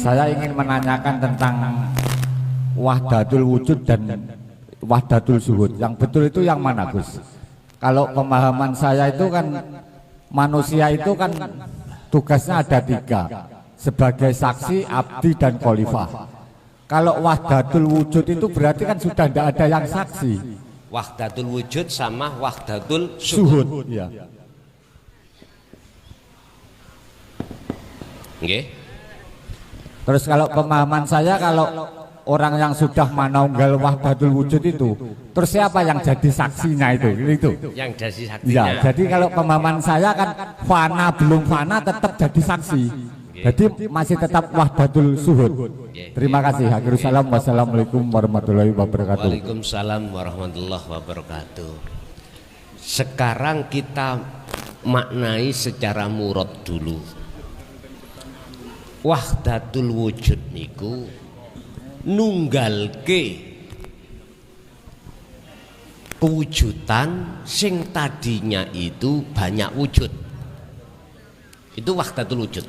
saya ingin menanyakan tentang wahdatul wujud dan wahdatul zuhud. Yang betul itu yang mana, Gus? Kalau pemahaman saya itu kan manusia itu kan tugasnya ada 3, sebagai saksi, abdi, dan khalifah. Kalau wahdatul wujud itu berarti kan sudah tidak ada yang saksi. Wahdatul wujud sama wahdatul Zuhud. Ya. Nggih. Terus kalau pemahaman saya, kalau orang yang sudah manaunggal wahdatul wujud itu, terus siapa yang jadi saksinya itu? Yang jadi saksinya. Ya, jadi kalau pemahaman saya kan fana belum fana tetap jadi saksi. Jadi masih tetap wahdatul zuhud. Terima kasih. Akhirul salam. Wassalamualaikum warahmatullahi wabarakatuh. Waalaikumsalam warahmatullahi wabarakatuh. Sekarang kita maknai secara murad dulu. Wahdatul wujud niku nunggalke kewujudan sing tadinya itu banyak wujud. Itu wahdatul wujud.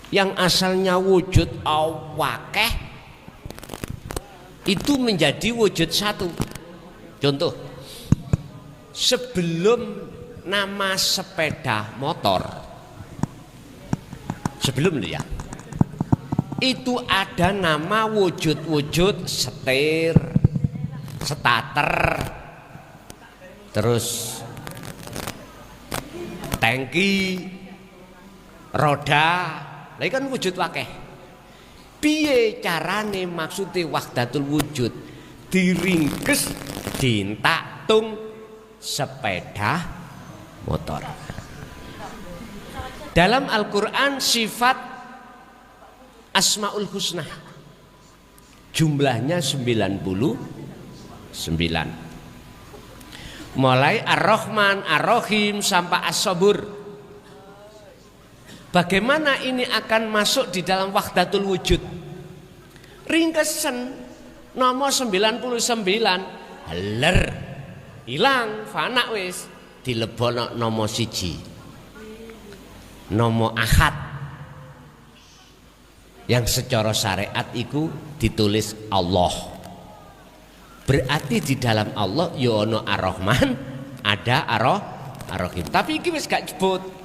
Yang asalnya wujud awakeh itu menjadi wujud satu. Contoh, sebelum nama sepeda motor, sebelum ya, itu ada nama wujud-wujud setir, starter, terus tangki, roda. Lah kan wujud wakeh. Piye carane maksudnya wahdatul wujud? Diringkes dintaktung sepeda motor. Dalam Al-Qur'an sifat Asmaul Husna jumlahnya 99. Mulai Ar-Rahman, Ar-Rahim sampai As-Sabur. Bagaimana ini akan masuk di dalam wahdatul wujud? Ringkesen nomor 99 haler hilang fana wis dilebono nomor 1 nomor ahad yang secara syariat itu ditulis Allah. Berarti di dalam Allah ya ono Ar-Rahman, ada Ar-Rahim. Tapi iki wis gak jebut.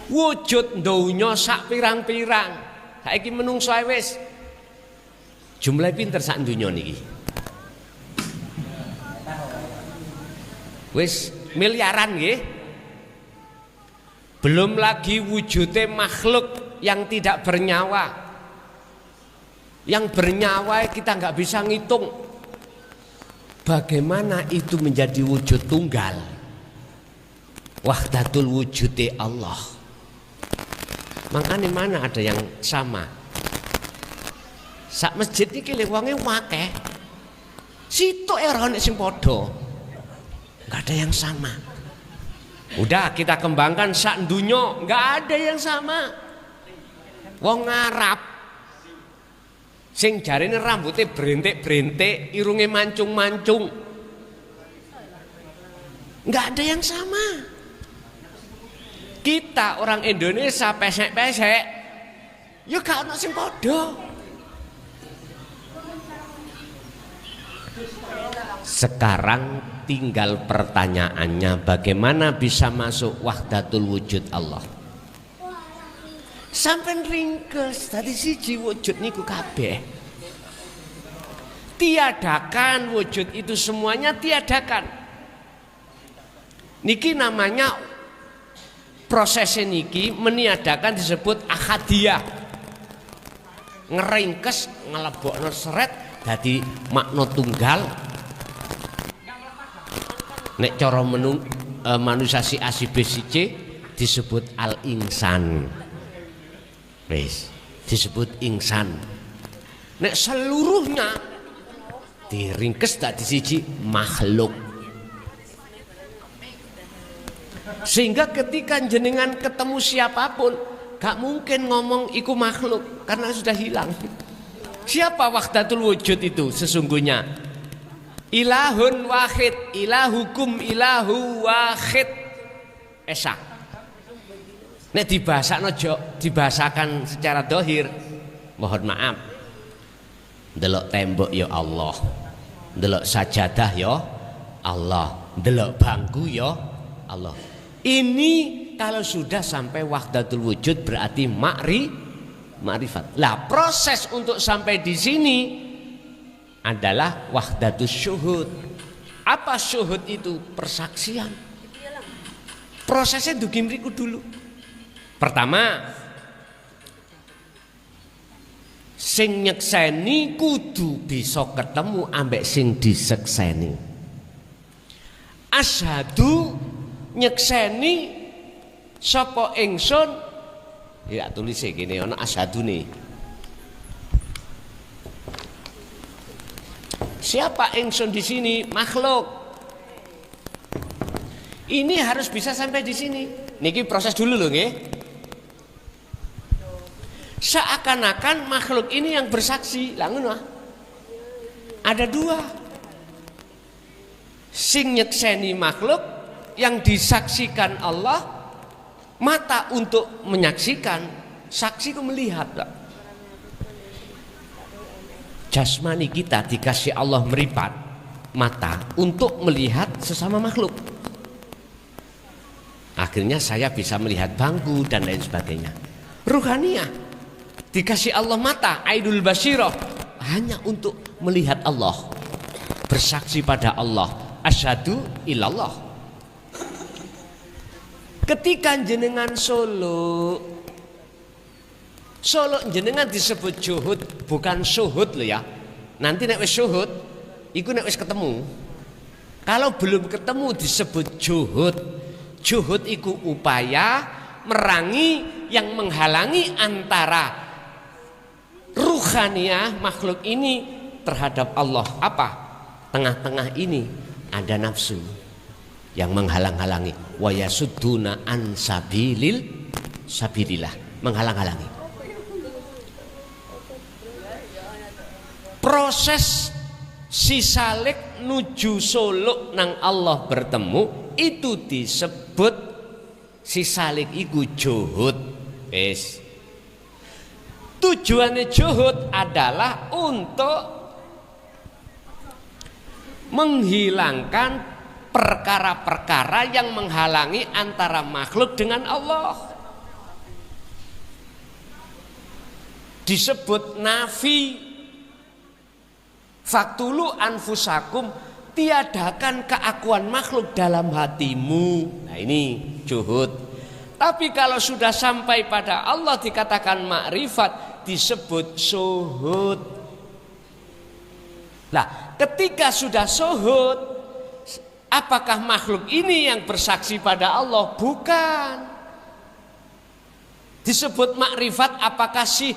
Wujud donya sak pirang-pirang. Saiki menungso wis jumlah pinter sak donya niki. Wis miliaran nggih. Belum lagi wujudnya makhluk yang tidak bernyawa. Yang bernyawa kita nggak bisa ngitung. Bagaimana itu menjadi wujud tunggal? Wahdatul wujudi Allah. Makanya mana ada yang sama? Sak masjid iki le wonge akeh. Sitok ora ono sing padha. Enggak ada yang sama. Udah kita kembangkan sak dunyo, enggak ada yang sama. Wong Arab sing jarine rambutnya brentik-brentik, irunge mancung-mancung. Enggak ada yang sama. Kita orang Indonesia pesek-pesek, ya gak ono sing padha. Sekarang tinggal pertanyaannya, bagaimana bisa masuk wahdatul wujud Allah? Sampai ringkes tadi siji wujud niku kabeh. Tiadakan wujud itu semuanya tiadakan. Niki namanya proses niki meniadakan disebut ahadiyah. Ngeringkes ngelebokno seret dadi makna tunggal. Nek cara manusia si A si B si C disebut al-insan. Wis, disebut insan. Nek seluruhnya diringkes dadi siji makhluk. Sehingga ketika jenengan ketemu siapapun gak mungkin ngomong iku makhluk karena sudah hilang. Siapa wahdatul wujud itu sesungguhnya? Ilahun wahid, ilahukum ilahu wahid. Esa. Nek dibahasakan secara dohir, mohon maaf, delok tembok ya Allah, delok sajadah ya Allah, delok bangku ya Allah. Ini kalau sudah sampai wahdatul wujud berarti ma'rifat. Lah proses untuk sampai di sini adalah wahdatus syuhud. Apa syuhud itu? Persaksian. Prosesnya dugi mriku dulu. Pertama, sing nyekseni kudu bisa ketemu ambek sing disekseni. Asyhadu nyekseni sapa ingsun, ya tulis gini ana asyhadu nih. Siapa ingsun di sini? Makhluk. Ini harus bisa sampai di sini. Niki proses dulu loh nggih. Seakan-akan makhluk ini yang bersaksi, lah ngono. Ada dua. Sing nyekseni makhluk, yang disaksikan Allah, mata untuk menyaksikan, saksi ku melihat. Jasmani kita dikasih Allah meripat mata untuk melihat sesama makhluk. Akhirnya saya bisa melihat bangku dan lain sebagainya. Ruhaniyah dikasih Allah mata, aidul basyirah, hanya untuk melihat Allah, bersaksi pada Allah, asyhadu illallah. Ketika jenengan solo jenengan disebut juhud, bukan syuhud loh ya. Nanti nek wis syuhud iku nek wis ketemu. Kalau belum ketemu disebut juhud. Juhud iku upaya merangi yang menghalangi antara ruhaniyah makhluk ini terhadap Allah. Apa? Tengah-tengah ini ada nafsu yang menghalang-halangi. Wa yasudduna an sabilillah, menghalang-halangi. Proses si salik nuju suluk nang Allah bertemu itu disebut si salik iku juhud. Wis. Tujuannya juhud adalah untuk menghilangkan perkara-perkara yang menghalangi antara makhluk dengan Allah. Disebut nafi. Faktulu anfusakum, tiadakan keakuan makhluk dalam hatimu. Nah ini juhud. Tapi kalau sudah sampai pada Allah dikatakan makrifat, disebut syuhud. Nah ketika sudah syuhud, apakah makhluk ini yang bersaksi pada Allah? Bukan. Disebut makrifat, apakah si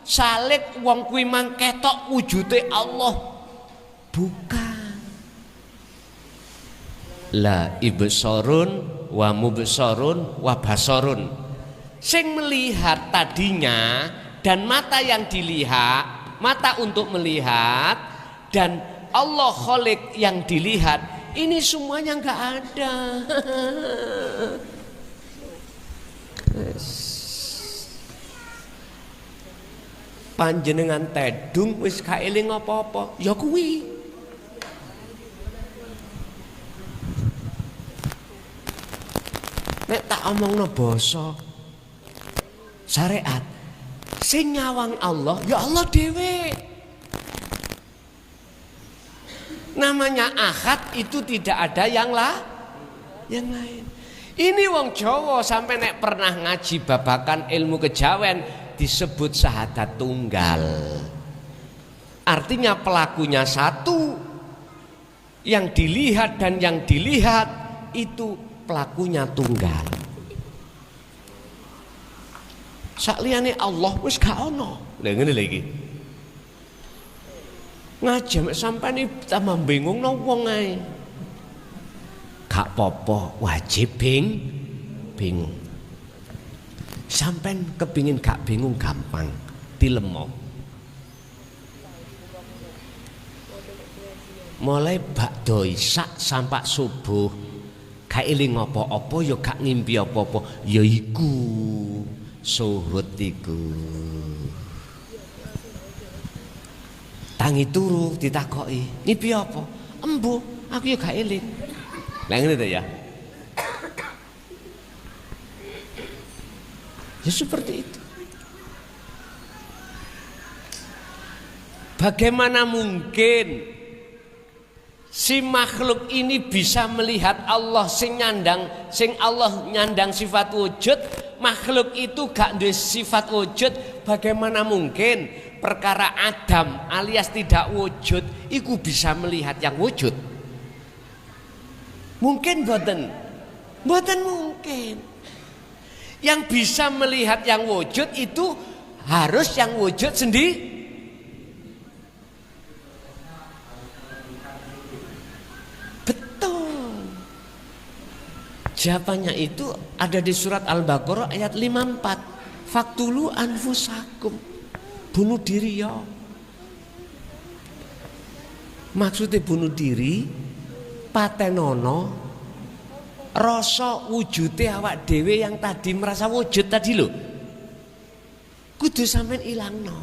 salik wong kuwi mang ketok wujude Allah? Bukan. La ibsarun wa mubsarun wa basarun. Sing melihat tadinya dan mata yang dilihat, mata untuk melihat dan Allah Khalik yang dilihat, ini semuanya enggak ada. Panjenengan tedung wis gak eling apa-apa, ya kuwi. Nek tak omongno basa syariat, sing nyawang Allah ya Allah dhewe. Namanya ahad itu tidak ada yang lain. Ini wong Jawa sampai nek pernah ngaji babakan ilmu kejawen disebut syahadat tunggal. Artinya pelakunya satu, yang dilihat dan yang dilihat itu pelakunya tunggal. Sakliyane Allah wis gak ono. Lha ngene lho iki. Ngaji sampeyan tambah bingungno wong ae. Gak apa-apa, wajib bingung. Sampeyan kepingin gak bingung gampang, dilemo. Mulai ba'da isya sampai subuh gak eling apa-apa ya gak ngimpi apa-apa, ya iku suhud iku. Tangi turu ditakoki, ngimpi apa? Embuh, aku ya gak eling. Lah ngene to ya. Ya seperti itu. Bagaimana mungkin si makhluk ini bisa melihat Allah sing Allah nyandang sifat wujud, makhluk itu gak duwe sifat wujud? Bagaimana mungkin perkara Adam alias tidak wujud iku bisa melihat yang wujud? Mungkin boten? Boten mungkin. Yang bisa melihat yang wujud itu harus yang wujud sendiri. Betul. Jawabannya itu ada di surat Al-Baqarah ayat 54. Faktulu anfusakum. Bunuh diri ya. Maksudnya bunuh diri patenono rasa wujude awak dhewe yang tadi merasa wujud tadi lho. Kudu sampean ilangno.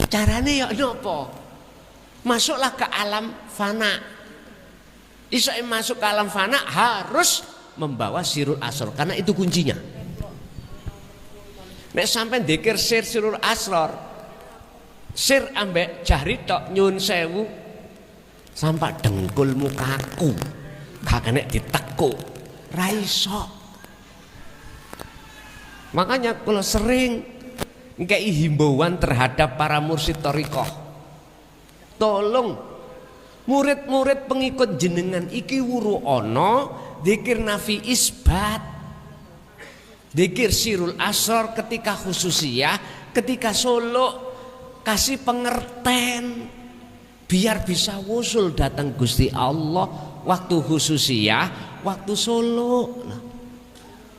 Carane ya napa? Masuklah ke alam fana. Iso masuk ke alam fana harus membawa sirul asrar karena itu kuncinya. Nek sampean dzikir sirul asrar, sir ambek jahri tok nyun sewu sampai dengkul mukaku gak kena ditekuk. Raiso. Makanya kalau sering ngkai himbauan terhadap para mursyid thariqah, tolong murid-murid pengikut jenengan iki wuru ono dzikir nafi isbat, dzikir sirul asrar ketika khususiyah, ketika suluk, kasih pengertian biar bisa wusul datang Gusti Allah waktu khususiyah, waktu solo.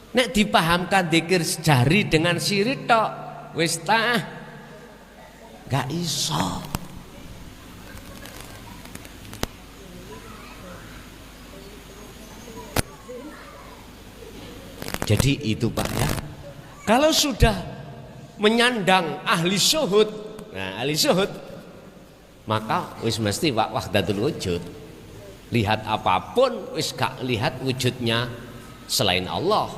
Nek dipahamkan dzikir jari dengan siri tok wis tah gak iso. Jadi itu Pak ya. Kalau sudah menyandang ahli syuhud, nah ahli syuhud maka wis mesti wahdatul wujud. Lihat apapun wis gak lihat wujudnya selain Allah.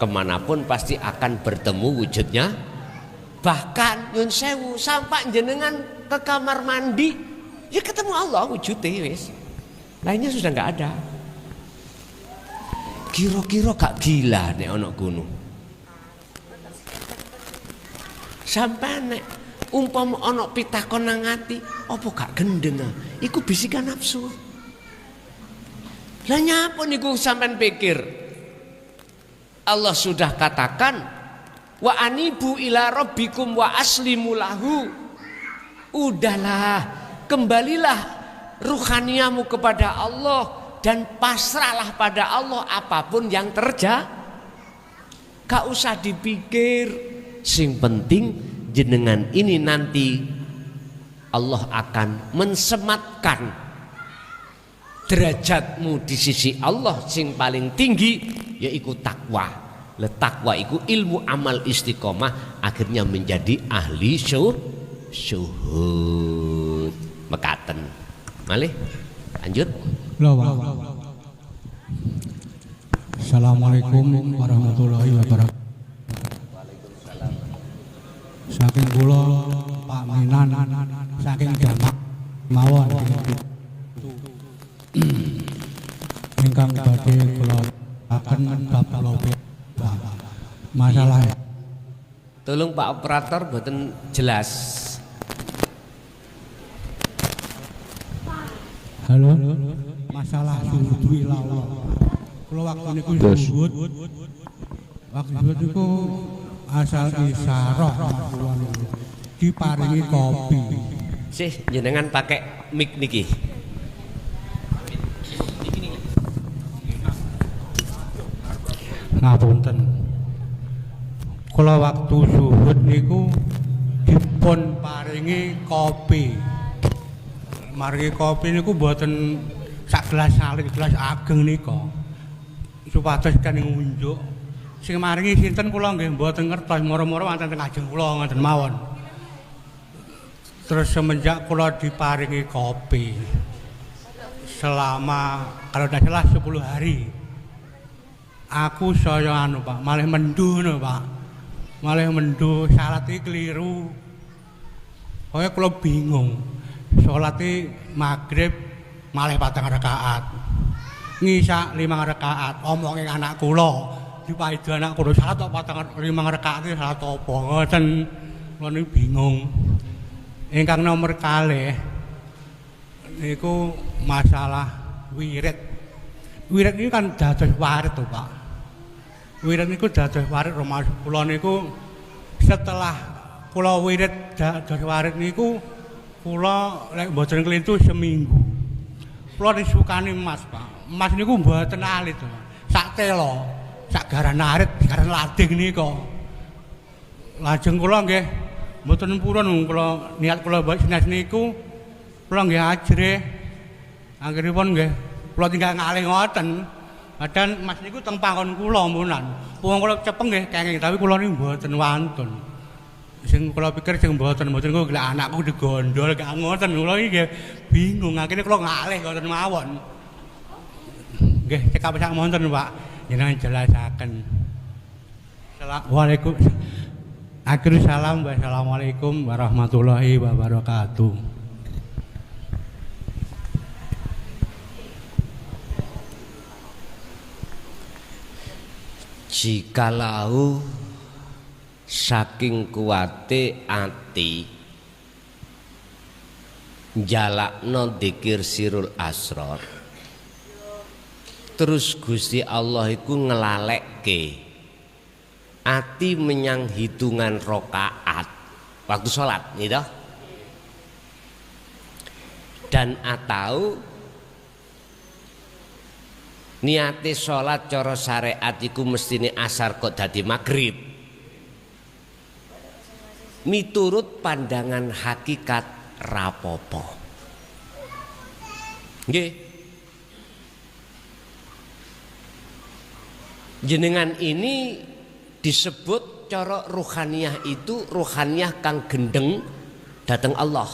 Kemanapun pasti akan bertemu wujudnya. Bahkan nyun sewu sampai jenengan ke kamar mandi ya ketemu Allah wujudnya wis. Lainnya sudah gak ada. Kira-kira gak gila nek ana gunung. Sampai nek umpama ana pitakon nang ati, apa gak gendeng? Iku bisikan nafsu. Lah nyapa niku sampean pikir? Allah sudah katakan wa anibu ila rabbikum wa aslimu lahu. Udahlah, kembalilah ruhaniamu kepada Allah dan pasrahlah pada Allah apapun yang terjadi. Gak usah dipikir. Sing penting jenengan ini nanti Allah akan mensematkan derajatmu di sisi Allah sing paling tinggi, yaitu takwa. Takwa itu ilmu amal istiqomah, akhirnya menjadi ahli syuhud. Mekaten malih lanjut. Assalamualaikum warahmatullahi wabarakatuh. Saking kula Pak Minan saking jamak mawon ingkang badhe kula akan bab masalah. Tolong Pak operator boten jelas. Halo, masalah suhud ilallah. Kula waktu niku suhud. Waktu niku asal isyarah diparingi kopi. Sih jenengan pakai mic niki. Ngapunten. Kula waktu suhud niku dipun paringi kopi. Margi kopi niku mboten sak gelas salin gelas ageng nika supados kan ngunjuk sing maringi sinten kula nggih mboten ngertos moro-moro wonten teng ajeng kula ngoten mawon. Terus semenjak kula diparingi kopi selama kalau tidak salah 10 hari aku saya anu Pak malah menduh no Pak malah menduh salat iki keliru kaya kula bingung salat maghrib malah 4 rakaat ngisa 5 rakaat omongin anak kula dipaido anak kula salat kok 5 rakaat iki salat apa ngoten kula niku bingung. Ingkang nomor kalih niku masalah wirid. Wirid niku kan dados warit to, Pak. Wirid niku dados warit Romas kula niku setelah kula wirid dados warit niku kula lek mboten klintu seminggu. Kula disukani emas, Pak. Emas niku mboten alit to. Sak telo, sak garan arit, garan lading nika. Lajeng kula nggih mboten purun kula niat kula sinas niku kula nggih ajrih. Anggeripun nggih kula tinggal ngalih ngoten. Padahal emas niku teng panggon kula munan. Wong kula cepeng nggih kenging tapi kula niku mboten wantun. Sing kula pikir sing mboten kok lek anakku digondol gak ngoten kula iki nggih bingung akhire kula ngalih ngoten mawon. Nggih cekap sak monten Pak jenengan jelasaken. Waalaikumsalam. Akhirul salam wassalamualaikum warahmatullahi wabarakatuh. Jikalau saking kuwate ati njalakno dzikir sirul asrar terus Gusti Allah iku ngelalekke ati menyang hitungan rakaat waktu sholat gitu dan atau niate sholat cara syariat iku mestine asar kok dadi maghrib miturut pandangan hakikat rapopo nggih jenengan ini disebut cara ruhaniyah itu ruhaniyah kang gendeng dateng Allah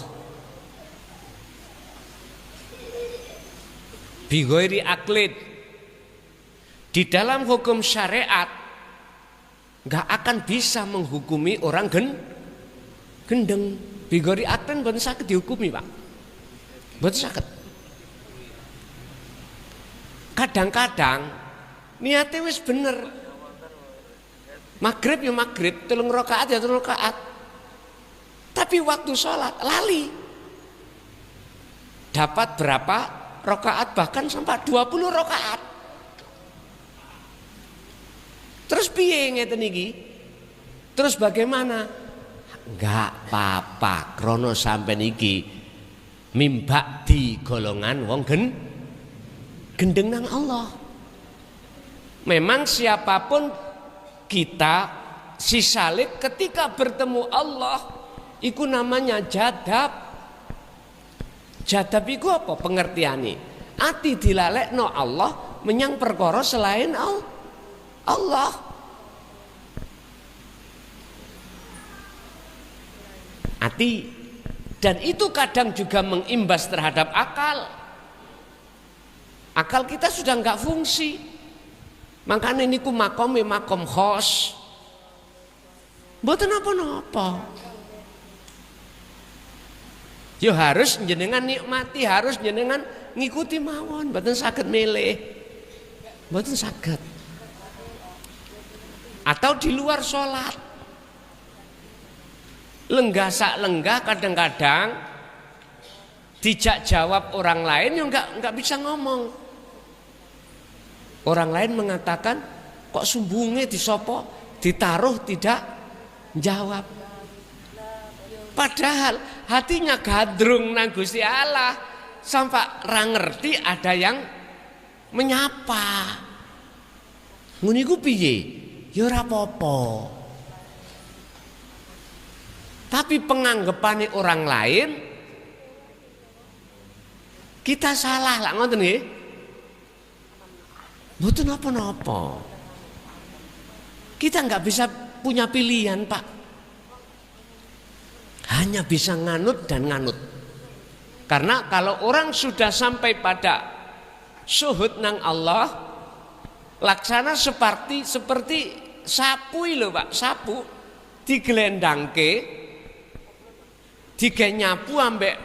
bighairi aklid. Di dalam hukum syariat nggak akan bisa menghukumi orang gendeng bighairi aklid mboten saged dihukumi Pak mboten saged. Kadang-kadang niate wis bener maghrib ya maghrib, 3 rakaat ya 3 rakaat. Tapi waktu sholat lali. Dapat berapa rakaat bahkan sampai 20 rakaat. Terus piye ngeten iki? Terus bagaimana? Enggak apa-apa, krono sampean iki mimbak di golongan wong gendeng nang Allah. Memang siapapun kita si salik ketika bertemu Allah iku namanya jadab. Jadab iku apa pengertiane? Ati dilalekno Allah menyang perkara selain Allah. Ati dan itu kadang juga mengimbas terhadap akal. Akal kita sudah enggak fungsi. Makanya niku makome makom khos. Mboten napa-napa. Yo harus jenengan nikmati, harus jenengan ngikuti mawon, mboten saged milih. Mboten saged. Atau di luar sholat. Lenggah sak lenggah kadang-kadang dijak jawab orang lain yang enggak bisa ngomong. Orang lain mengatakan kok sumbunge disopo ditaruh tidak jawab. Padahal hatinya gadrung nang Gusti Allah sampai ra ngerti ada yang menyapa. Ngono iku piye? Ya ora apa-apa. Tapi penganggapane orang lain Kita salah lah ngoten nggih. Mboten napa-napa. Kita nggak bisa punya pilihan, Pak. Hanya bisa nganut dan nganut. Karena kalau orang sudah sampai pada syuhud nang Allah, laksana seperti sapu lho Pak, sapu digelendangke, digenyapu ambek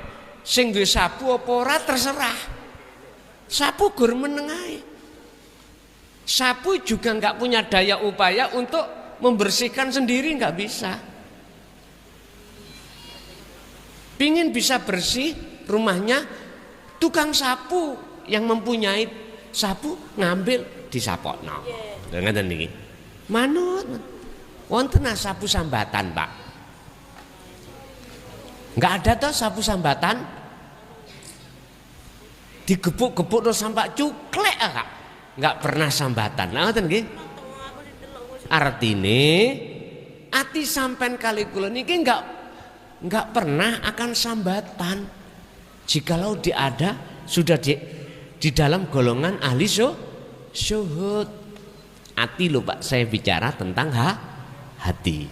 sing duwe sapu apa ora terserah. Sapu gur menengahi. Sapu juga nggak punya daya upaya untuk membersihkan sendiri, nggak bisa. Pingin bisa bersih rumahnya, tukang sapu yang mempunyai sapu ngambil disapokno. Ngoten niki. Manut. Wonten sapu sambatan, Pak. Enggak ada toh sapu sambatan. Digebuk-gebuk terus sampai cuklek, Kak. Enggak pernah sambatan. Nah, ngoten nggih. Artine ati sampean kali kula niki enggak pernah akan sambatan. Jikalau sudah di dalam golongan ahli syuhud. Hati lho Pak, saya bicara tentang hati.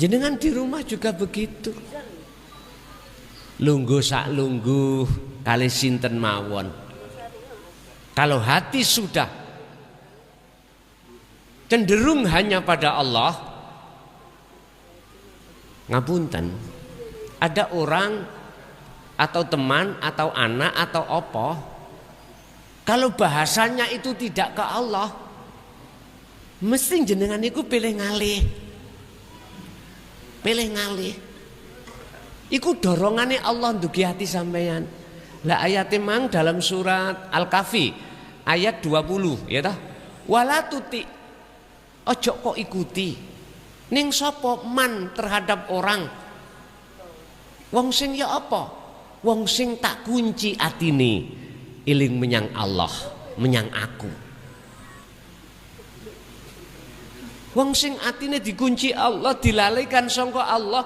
Jenengan di rumah juga begitu. Lungguh sak lungguh kali sinten mawon. Kalau hati sudah cenderung hanya pada Allah, ngapunten, ada orang atau teman atau anak atau apa, kalau bahasanya itu tidak ke Allah, mesti jenengan iku pilih ngalih. Iku dorongane Allah ndugi hati sampeyan. Lah ayate mang dalam surat Al-Kahfi ayat 20 ya toh. Wala tuti, ojo kok ikuti ning sapa man terhadap orang. Wong sing ya apa? Wong sing tak kunci atine iling menyang Allah, menyang aku. Wong sing atine dikunci Allah, dilalaikan sangka Allah,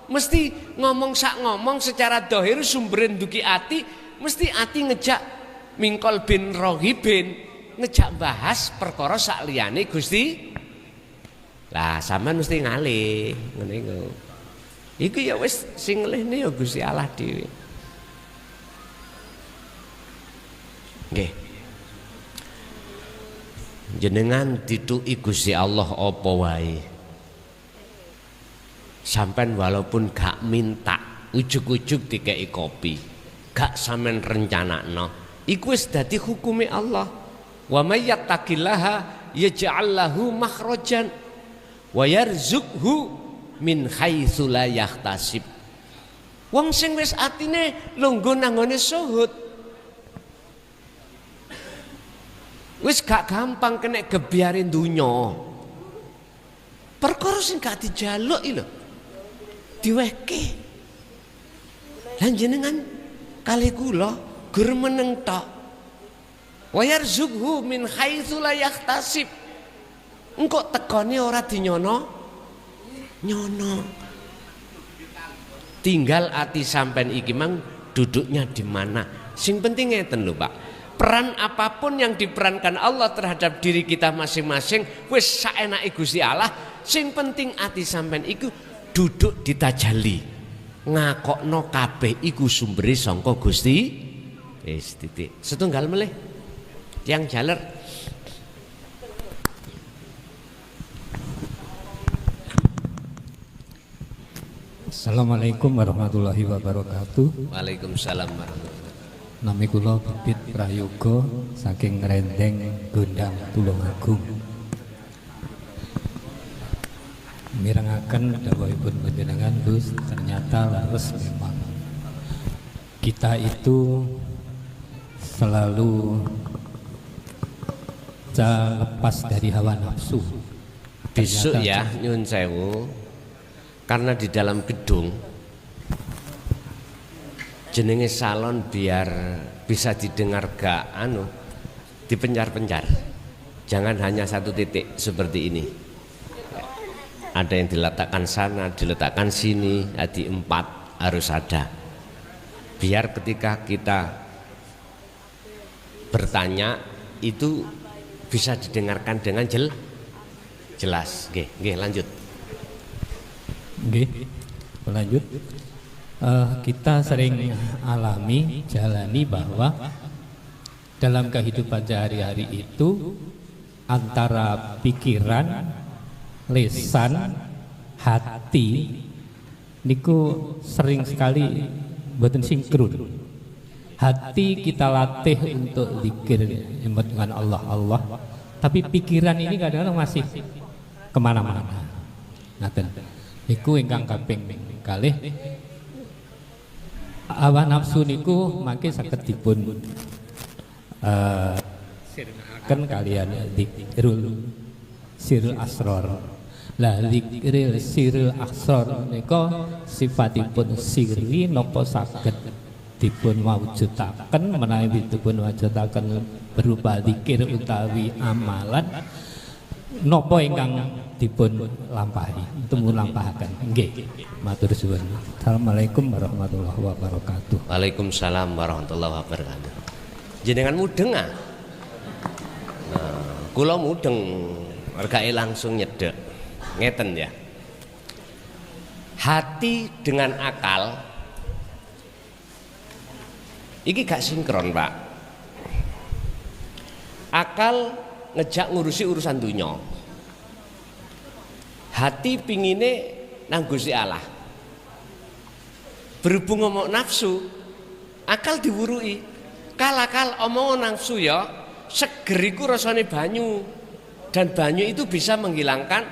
mesti ngomong secara dohir sumberin duki ati, mesti ati ngejak mingkol bin rohibin, ngejak bahas perkara sak liyane Gusti. Lah sampean mesti ngalih ngene iku. Iku ya wis sing ngelihne ya Gusti Allah dhewe. Nggih. Jenengan dituki Gusti Allah apa wae. Sampean walaupun gak minta, ujug-ujug dikei kopi, gak sampean rencanakno, iku wis dadi hukume Allah. Wa may yattaqillaha yaj'al lahu makhrajan wa yarzuqhu min haitsu la yahtasib. Wong sing wis atine lungguh nang ngone syuhud, wis gak gampang kena gebyare dunya. Perkara sing gak dijaluk iki lho diwehke. Lan jenengan kali kula gur meneng tok. Wa yarzuqhu min haitsu la yahtasib. Engko tekone ora dinyono. Tinggal ati sampean iki mang duduknya di mana. Sing penting ngeten lho Pak. Peran apapun yang diperankan Allah terhadap diri kita masing-masing wis saenake Gusti Allah. Sing penting ati sampean iku duduk di tajalli, ngakokno kabeh iku sumbere sangka Gusti. Wis titik. Setunggal melih tiyang jaler. Assalamualaikum warahmatullahi wabarakatuh. Waalaikumsalam warahmatullahi. Nami kula Bibit Prayoga saking Rendeng Gondang Tulungagung. Mirengaken dawuhipun panjenengan Gus, ternyata leres memang kita itu selalu lepas dari hawa nafsu. Besok ya nyun sewu, karena di dalam gedung jenenge salon biar bisa didengar gak dipencar-pencar. Jangan hanya satu titik seperti ini. Ada yang diletakkan sana, diletakkan sini, di 4 harus ada. biar ketika kita bertanya itu bisa didengarkan dengan jelas. Oke, lanjut. Oke, lanjut. Kita sering jalani bahwa dalam kehidupan sehari-hari itu antara pikiran, lisan, hati niku sering sekali mboten sinkron. Hati kita latih untuk zikir dengan Allah, tapi pikiran ini kadang-kadang masih kemana-mana. Ngaten. Niku ingkang kaping kalih. Hawa nafsu niku mangke saged dipun sirnaken kalian zikrul sirul asror. Lah zikril sirul asror nika sifatipun sirri napa saged dipun mawujudaken menawi dipun mawujudaken berupa zikir utawi amalan napa ingkang dipun lampahi temu lampahaken. Nggih, matur suwun. Assalamualaikum warahmatullahi wabarakatuh. Waalaikumsalam warahmatullahi wabarakatuh. Jenengan mudeng ah? Nah, kula mudeng mergae langsung nyedek. Ngeten ya. Hati dengan akal iki gak sinkron, Pak. Akal ngejak ngurusi urusan dunya. Hati pingine nang Gusti Allah. Berhubung ngomong nafsu, akal diwurui. Kalakal omong nafsu ya, seger iku rasane banyu. Dan banyu itu bisa menghilangkan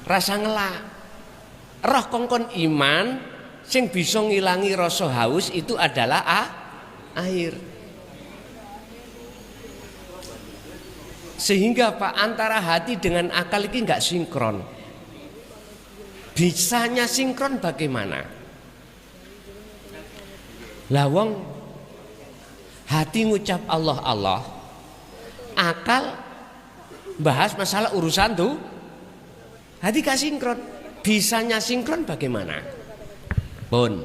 rasa ngelak. Roh kongkon iman sing bisa ngilangi rasa haus itu adalah air. Sehingga Pak, antara hati dengan akal ini nggak sinkron. Bisanya sinkron bagaimana? Lawang hati ngucap Allah Allah, akal bahas masalah urusan tuh, hati gak sinkron. Bisanya sinkron bagaimana? Pun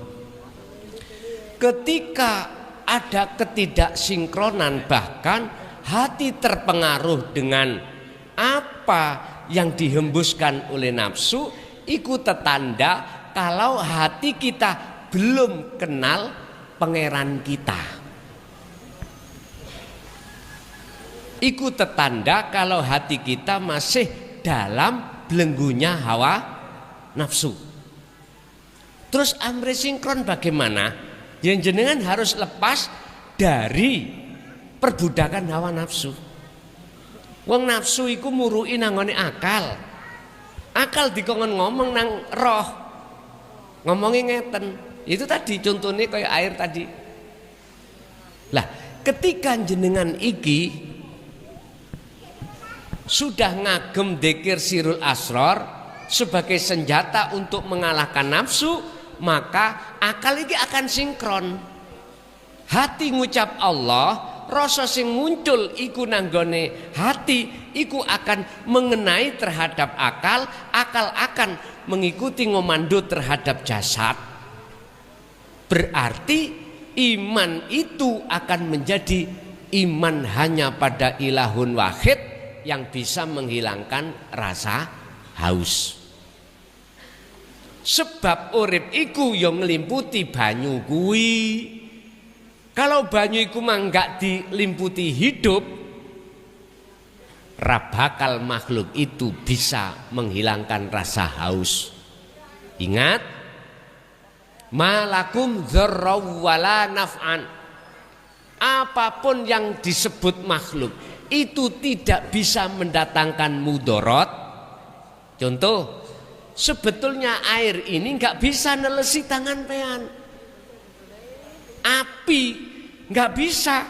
ketika ada ketidaksinkronan, bahkan hati terpengaruh dengan apa yang dihembuskan oleh nafsu, itu tetanda kalau hati kita belum kenal pangeran kita. Itu tetanda kalau hati kita masih dalam belenggunya hawa nafsu. Terus amri sinkron bagaimana? Yang jenengan harus lepas dari perbudakan hawa nafsu. Wong nafsu iku murui nangone akal. Akal dikongkon ngomong nang roh. Ngomongin ngeten. Itu tadi contohnya kayak air tadi. Lah, ketika jenengan iki sudah ngagem dzikir sirul asror sebagai senjata untuk mengalahkan nafsu, maka akal iki akan sinkron. Hati ngucap Allah, rasa sing muncul iku nanggone hati iku akan mengenai terhadap akal, akal akan mengikuti ngomando terhadap jasad. Berarti iman itu akan menjadi iman hanya pada ilahun wahid yang bisa menghilangkan rasa haus. Sebab urip iku yang ngelimputi banyu kuwi. Kalau banyu iku mah enggak dilimputi hidup, rabakal makhluk itu bisa menghilangkan rasa haus. Ingat, malakum dzarraw wala naf'an. Apapun yang disebut makhluk itu tidak bisa mendatangkan mudarat. Contoh, sebetulnya air ini enggak bisa nelesi tangan pean. Api nggak bisa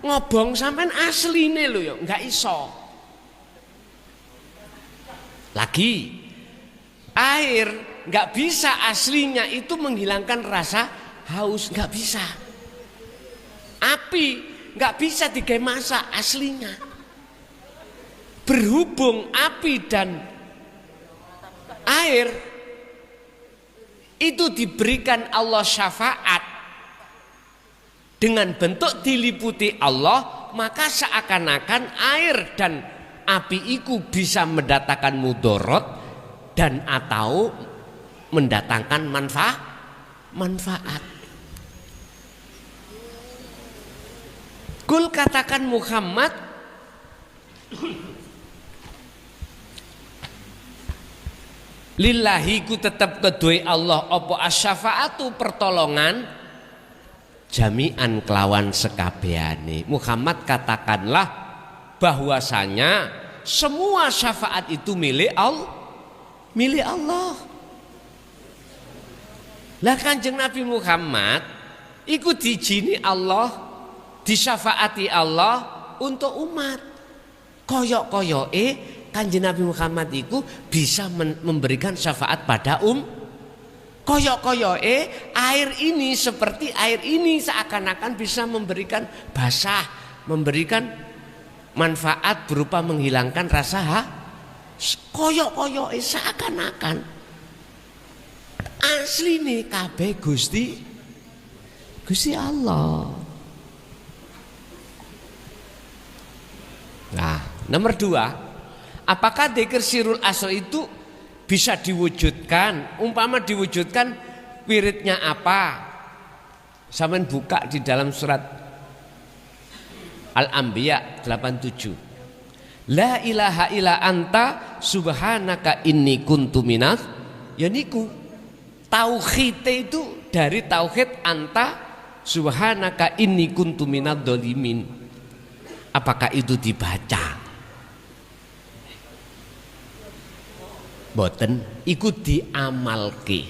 ngobong sampean asline lho ya, nggak iso. Lagi air nggak bisa aslinya itu menghilangkan rasa haus, nggak bisa. Api nggak bisa digawe masak aslinya. Berhubung api dan air itu diberikan Allah syafaat dengan bentuk diliputi Allah, maka seakan-akan air dan api itu bisa mendatangkan mudorot dan atau mendatangkan manfaat. Kul katakan Muhammad, lillahi ku tetap kedue Allah apa asyafaatu pertolongan jami'an kelawan sekabehane. Muhammad katakanlah bahwasanya semua syafaat itu milik Allah. Lah Kanjeng Nabi Muhammad iku dijini Allah, disyafaati Allah untuk umat. Koyok-koyoke Kanjeng Nabi Muhammad iku bisa memberikan syafaat pada koyok-koyoke air ini seperti air ini seakan-akan bisa memberikan basah, memberikan manfaat berupa menghilangkan rasa koyok-koyoke seakan-akan asli nih kabeh Gusti Allah. Nah, nomor 2, apakah dzikir sirul asr itu bisa diwujudkan? Umpama diwujudkan, wiridnya apa? Sampeyan buka di dalam surat Al-Anbiya 87. La ilaha illa anta subhanaka inni kuntu minaz, ya niku tauhid itu dari tauhid anta subhanaka inni kuntu minadz dzalimin. Apakah itu dibaca? Boten, iku diamalke.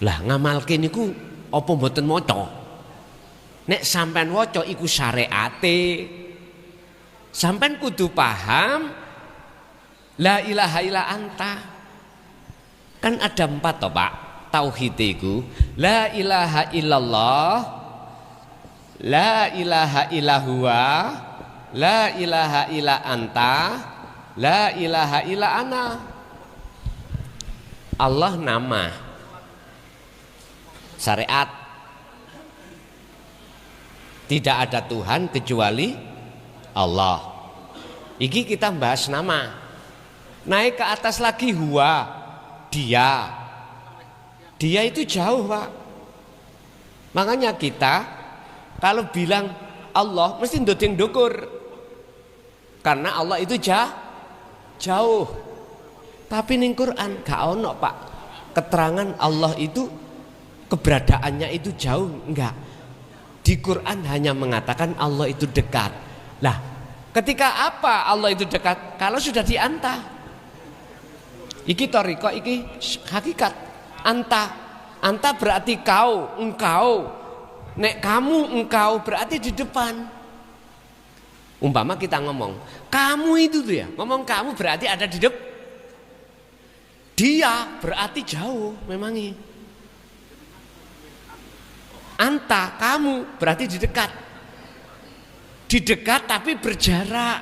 Lah ngamalke niku apa boten maca? Nek sampean waca iku syariate. Sampean kudu paham la ilaha illa anta. Kan ada 4 toh Pak tauhid iku. La ilaha illallah, la ilaha illahuwa, la ilaha illa anta, la ilaha illa ana. Allah nama, syariat, tidak ada Tuhan kecuali Allah. Iki kita bahas nama. Naik ke atas lagi huwa, dia itu jauh Pak. Makanya kita kalau bilang Allah mesti ndodeng ndukur, karena Allah itu jauh. Tapi ning Quran gak ono Pak keterangan Allah itu keberadaannya itu jauh, enggak. Di Quran hanya mengatakan Allah itu dekat. Lah, ketika apa Allah itu dekat? Kalau sudah dianta. Iki toriko, iki hakikat. Anta berarti kau, engkau. Nek kamu, engkau berarti di depan. Umpama kita ngomong kamu itu tuh ya, ngomong kamu berarti ada di depan. Dia berarti jauh memangnya. Anta, kamu berarti di dekat. Di dekat tapi berjarak.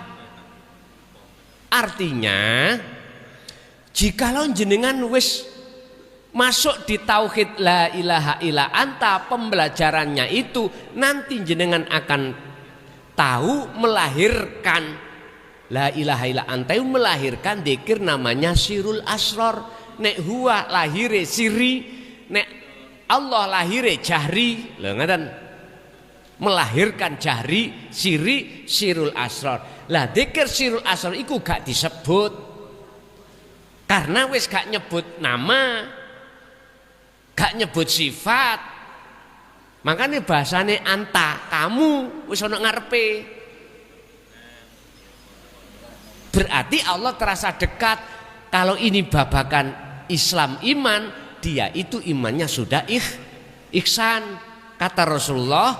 Artinya jikalau jenengan wis masuk di tauhid la ilaha illa anta, pembelajarannya itu nanti jenengan akan tahu melahirkan la ilaha illa anta, melahirkan dzikir namanya sirul asror. Nek huwa lahire siri, nek Allah lahire jahri. Lho ngaten. Melahirkan jahri, siri, sirul asror. Lah dzikir sirul asror iku gak disebut. Karena wis gak nyebut nama, gak nyebut sifat. Makanya bahasane anta, kamu wis ana ngarepe. Berarti Allah terasa dekat. Kalau ini babakan Islam iman, dia itu imannya sudah ihsan. Kata Rasulullah,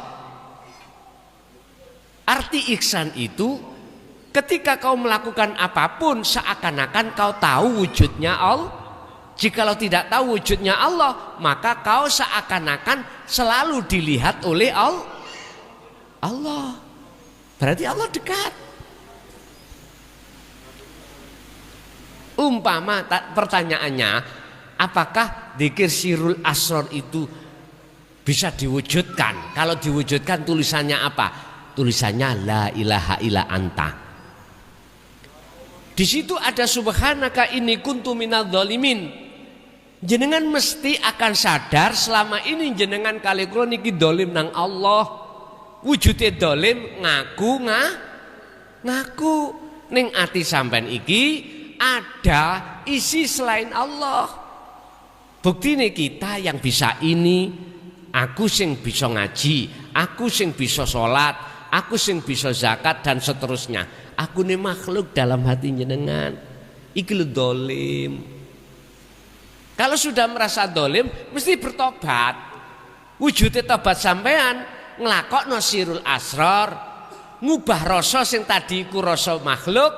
arti ihsan itu ketika kau melakukan apapun seakan-akan kau tahu wujudnya Allah. Jikalau tidak tahu wujudnya Allah, maka kau seakan-akan selalu dilihat oleh Allah. Berarti Allah dekat. Umpama pertanyaannya, apakah dzikir sirul asror itu bisa diwujudkan. Kalau diwujudkan tulisannya apa? Tulisannya la ilaha illa anta. Di situ ada subhanaka inni kuntu minadz zalimin. Jenengan mesti akan sadar selama ini jenengan kali kula niki dolim nang Allah. Wujude dolim ngaku ning ati sampean iki ada isi selain Allah. Buktine kita yang bisa ini, aku sing bisa ngaji, aku sing bisa sholat, aku sing bisa zakat dan seterusnya. Aku ini makhluk dalam hati jenengan. Iki lho dolim. Kalau sudah merasa dolim, mesti bertobat. Wujudnya tobat sampean nglakokno sirul asrar, ngubah rasa sing tadi iku rasa makhluk,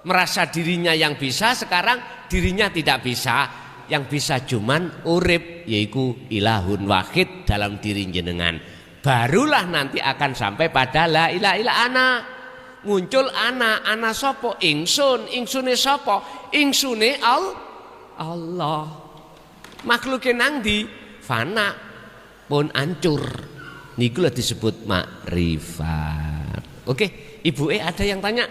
merasa dirinya yang bisa, sekarang dirinya tidak bisa. Yang bisa cuman urip, yaitu ilahun wahid dalam diri jenengan. Barulah nanti akan sampai pada la ilaha illa ana. Muncul ana sopo, insune sopo, insune Allah. Makhluknya nang di fana pun ancur. Niku lah disebut makrifat. Oke, ibu ada yang tanya?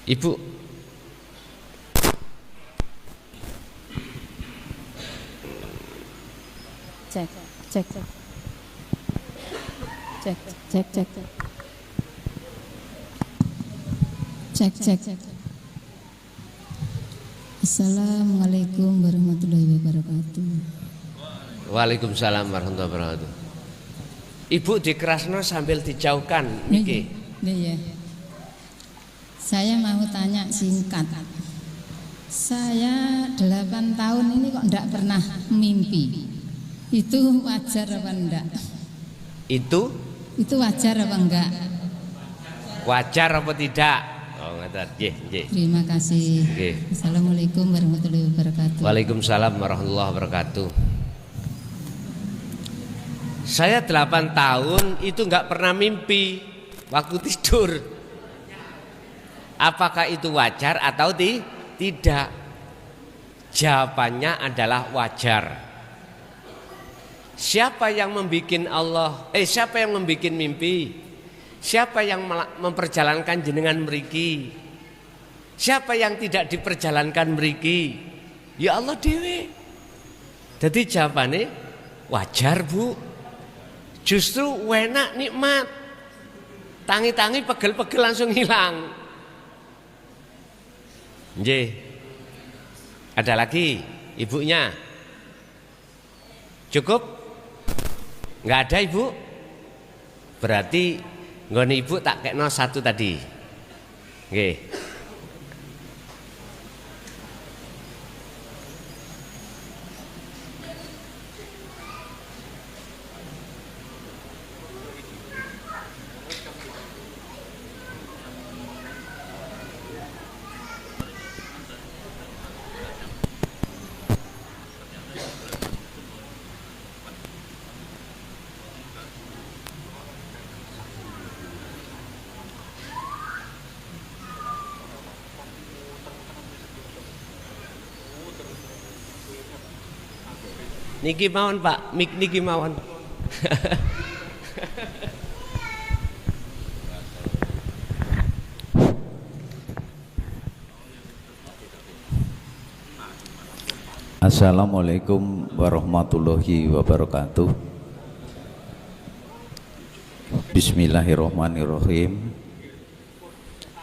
Ibu. Cek. Assalamualaikum warahmatullahi wabarakatuh. Waalaikumsalam warahmatullahi wabarakatuh. Ibu dikerasno sambil dijauhkan niki. Iya. Saya mau tanya singkat. Saya 8 tahun ini kok enggak pernah mimpi. Itu wajar apa enggak? Itu wajar apa enggak? Wajar apa tidak? Oh, ngaten. Nggih. Terima kasih. Nggih. Assalamualaikum warahmatullahi wabarakatuh. Waalaikumsalam warahmatullahi wabarakatuh. Saya 8 tahun itu enggak pernah mimpi waktu tidur. Apakah itu wajar atau tidak? Jawabannya adalah wajar. Siapa yang siapa yang membuat mimpi? Siapa yang memperjalankan jenengan mriki? Siapa yang tidak diperjalankan mriki? Ya Allah dewe. Jadi jawabannya wajar, Bu. Justru enak, nikmat. Tangi-tangi pegel-pegel langsung hilang. Nggih. Ada lagi ibunya? Cukup? Nggak ada ibu? Berarti nggone ibu tak kekno satu tadi. Nggih. Niki mawon Pak, niki mawon. Assalamualaikum warahmatullahi wabarakatuh. Bismillahirrahmanirrahim.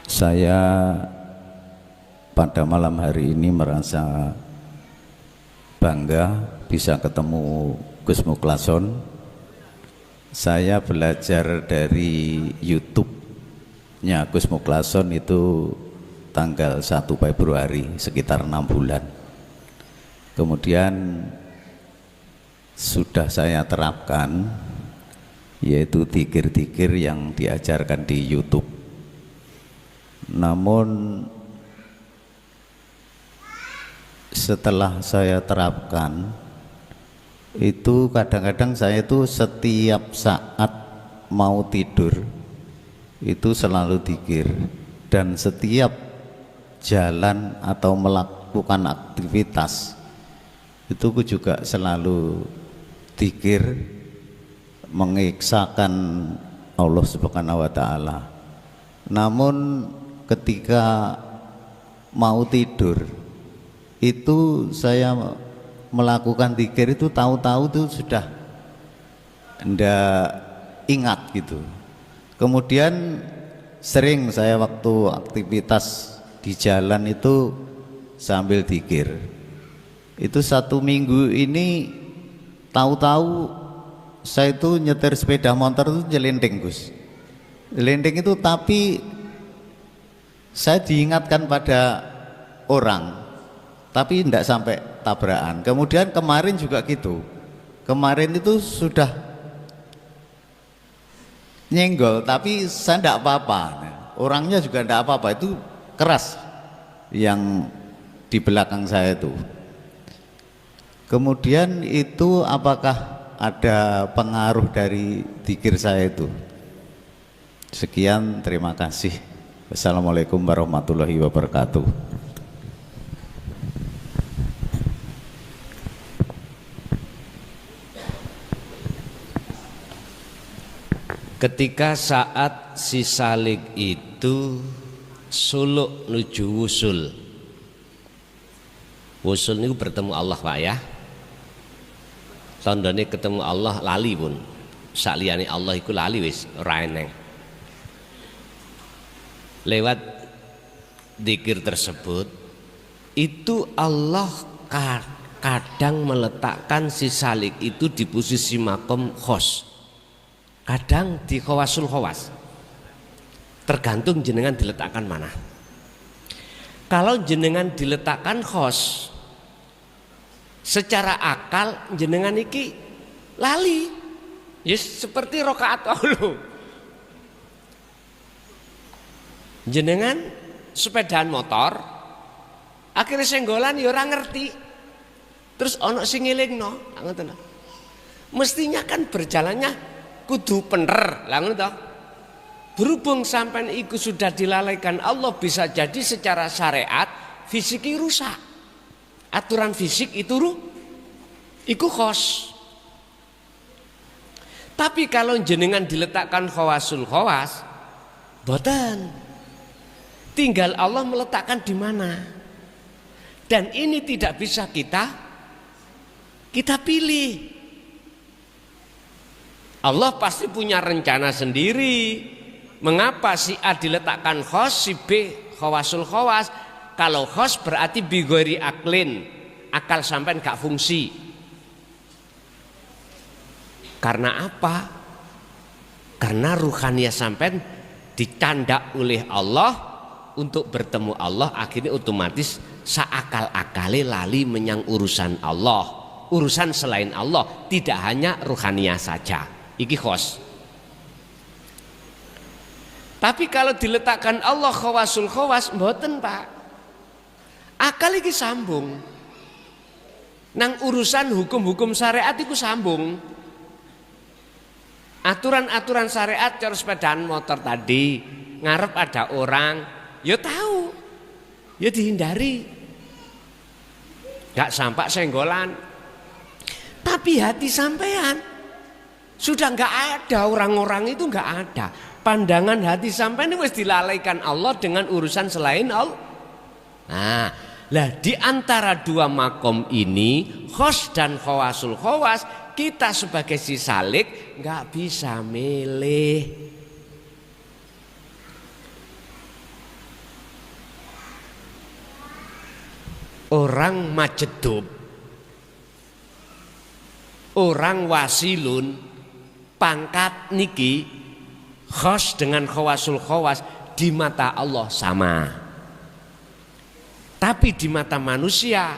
Saya pada malam hari ini merasa bangga bisa ketemu Gus Muklason. Saya belajar dari YouTube-nya Gus Muklason itu tanggal 1 Februari, sekitar 6 bulan. Kemudian sudah saya terapkan, yaitu dzikir-dzikir yang diajarkan di YouTube. Namun setelah saya terapkan, itu kadang-kadang saya itu setiap saat mau tidur itu selalu dzikir, dan setiap jalan atau melakukan aktivitas itu aku juga selalu dzikir mengisahkan Allah Subhanahu wa taala. Namun ketika mau tidur itu saya melakukan dzikir itu tahu-tahu itu sudah ndak ingat gitu. Kemudian sering saya waktu aktivitas di jalan itu sambil dzikir. Itu 1 minggu ini tahu-tahu saya itu nyetir sepeda motor itu jelendeng, Gus. Jelendeng itu, tapi saya diingatkan pada orang, tapi tidak sampai tabrakan. Kemudian kemarin juga gitu. Kemarin itu sudah nyenggol, tapi saya tidak apa-apa. Orangnya juga tidak apa-apa. Itu keras yang di belakang saya itu. Kemudian itu apakah ada pengaruh dari dzikir saya itu? Sekian, terima kasih. Wassalamualaikum warahmatullahi wabarakatuh. Ketika saat si salik itu suluk nuju wusul. Wusul ini bertemu Allah, Pak ya. Tandane ketemu Allah lali pun. Sakliyane Allah iku lali wis ora eneng. Lewat dzikir tersebut itu Allah kadang meletakkan si salik itu di posisi makom khos, kadang di khawasul khawas, tergantung jenengan diletakkan mana. Kalau jenengan diletakkan khos, secara akal jenengan iki lali, yes, seperti rokaat awal. Jenengan sepedaan motor, akhirnya senggolan ya ora ngerti, terus ono sing ngelingno, ngoten. Mestinya kan berjalannya kudu bener, lah ngono to. Berhubung sampean iku sudah dilalaikan Allah, bisa jadi secara syariat fisiki rusak. Aturan fisik itu iku khos. Tapi kalau jenengan diletakkan khawasul khawas, boten. Tinggal Allah meletakkan di mana. Dan ini tidak bisa kita pilih. Allah pasti punya rencana sendiri. Mengapa si A diletakkan khos, si B khawasul khawas? Kalau khos berarti bigori aklin, akal sampean gak fungsi. Karena apa? Karena ruhaniyah sampean dicandak oleh Allah untuk bertemu Allah, akhirnya otomatis seakal-akali lali menyang urusan Allah, urusan selain Allah, tidak hanya ruhaniyah saja. Iki khos. Tapi kalau diletakkan Allah khawasul khawas, mboten Pak. Akal iki sambung. Nang urusan hukum-hukum syariat iku sambung. Aturan-aturan syariat cara sepedaan motor tadi, ngarep ada orang, ya tahu, ya dihindari, gak sampai senggolan. Tapi hati sampean sudah gak ada, orang-orang itu gak ada. Pandangan hati sampean itu wis dilalaikan Allah dengan urusan selain Allah. Nah, lah di antara dua makom ini, khos dan khawasul khawas, kita sebagai si salik nggak bisa milih. Orang majedub, orang wasilun, pangkat niki khos dengan khawasul khawas di mata Allah sama. Tapi di mata manusia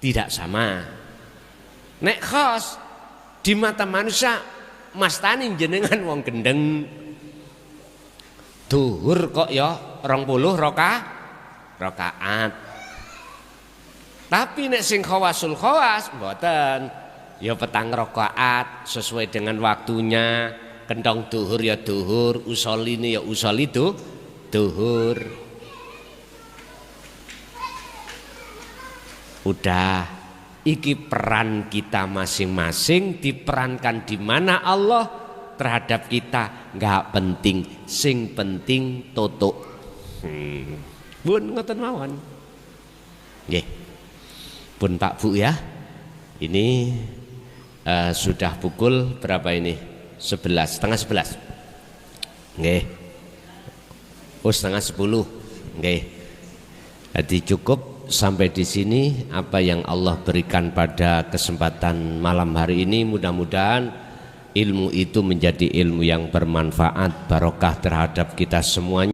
tidak sama. Nek khos di mata manusia mastani jenengan wong gendeng. Duhur kok ya 20 rakaat. Tapi nek sing khawasul khawas mboten. Ya petang rakaat sesuai dengan waktunya. Kendong duhur ya duhur, usoli ini ya usoli duhur. Udah. Iki peran kita masing-masing diperankan di mana Allah terhadap kita nggak penting, sing penting toto. Bun ngoten mawon. Nggih. Pun Pak Bu ya. Ini sudah pukul berapa ini? 11, setengah 11. Nggih. Oh, setengah 10. Nggih. Jadi cukup sampai di sini apa yang Allah berikan pada kesempatan malam hari ini. Mudah-mudahan ilmu itu menjadi ilmu yang bermanfaat, barokah terhadap kita semuanya.